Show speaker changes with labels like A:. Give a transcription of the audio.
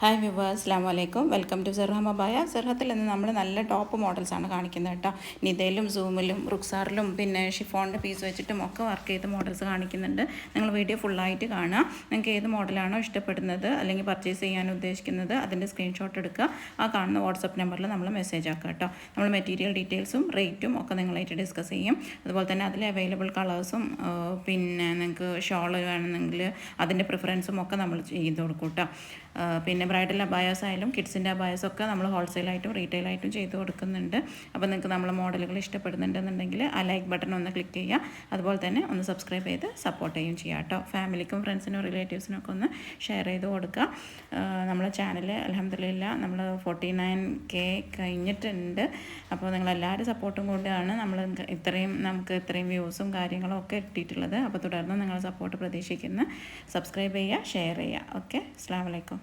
A: Hi viewers, അസ്സലാമു അലൈക്കും. Welcome to സെർഹ മബായ. സെർഹത്തിൽ നിന്ന് നമ്മൾ നല്ല ടോപ്പ് മോഡൽസാണ് കാണിക്കുന്നത് കേട്ടോ. നിതയിലും സൂമിലും റുക്സാറിലും പിന്നെ ഷിഫോണിൻ്റെ പീസ് വെച്ചിട്ടും ഒക്കെ വർക്ക് ചെയ്ത മോഡൽസ് കാണിക്കുന്നുണ്ട്. നിങ്ങൾ വീഡിയോ ഫുള്ളായിട്ട് കാണുക. നിങ്ങൾക്ക് ഏത് മോഡലാണോ ഇഷ്ടപ്പെടുന്നത് അല്ലെങ്കിൽ പർച്ചേസ് ചെയ്യാൻ ഉദ്ദേശിക്കുന്നത് അതിൻ്റെ സ്ക്രീൻഷോട്ട് എടുക്കുക. ആ കാണുന്ന വാട്സപ്പ് നമ്പറിൽ നമ്മൾ മെസ്സേജ് ആക്കുക കേട്ടോ. നമ്മൾ മെറ്റീരിയൽ ഡീറ്റെയിൽസും റേറ്റും ഒക്കെ നിങ്ങളായിട്ട് ഡിസ്കസ് ചെയ്യും. അതുപോലെ തന്നെ അതിൽ അവൈലബിൾ കളേഴ്സും പിന്നെ നിങ്ങൾക്ക് ഷോൾ വേണമെന്നെങ്കിൽ അതിൻ്റെ പ്രിഫറൻസും ഒക്കെ നമ്മൾ ചെയ്ത് കൊടുക്കും കേട്ടോ. പിന്നെ ബ്രൈഡൽ അബായാസ് ആയാലും കിഡ്സിൻ്റെ അബായാസ് ഒക്കെ നമ്മൾ ഹോൾസെയിലായിട്ടും റീറ്റെയിലായിട്ടും ചെയ്ത് കൊടുക്കുന്നുണ്ട്. അപ്പോൾ നിങ്ങൾക്ക് നമ്മളെ മോഡലുകൾ ഇഷ്ടപ്പെടുന്നുണ്ടെന്നുണ്ടെങ്കിൽ ആ ലൈക്ക് ബട്ടൺ ഒന്ന് ക്ലിക്ക് ചെയ്യുക. അതുപോലെ തന്നെ ഒന്ന് സബ്സ്ക്രൈബ് ചെയ്ത് സപ്പോർട്ട് ചെയ്യുകയും ചെയ്യുക കേട്ടോ. ഫാമിലിക്കും ഫ്രണ്ട്സിനും റിലേറ്റീവ്സിനും ഒക്കെ ഒന്ന് ഷെയർ ചെയ്ത് കൊടുക്കുക. നമ്മളെ ചാനൽ അൽഹംദുലില്ലാ നമ്മൾ 49K കഴിഞ്ഞിട്ടുണ്ട്. അപ്പോൾ നിങ്ങളെല്ലാവരും സപ്പോർട്ടും കൊണ്ടാണ് നമുക്ക് ഇത്രയും വ്യൂസും കാര്യങ്ങളും ഒക്കെ കിട്ടിയിട്ടുള്ളത്. അപ്പോൾ തുടർന്ന് നിങ്ങൾ സപ്പോർട്ട് പ്രതീക്ഷിക്കുന്നു. സബ്സ്ക്രൈബ് ചെയ്യുക, ഷെയർ ചെയ്യുക. ഓക്കെ, അസ്സലാമു അലൈക്കും.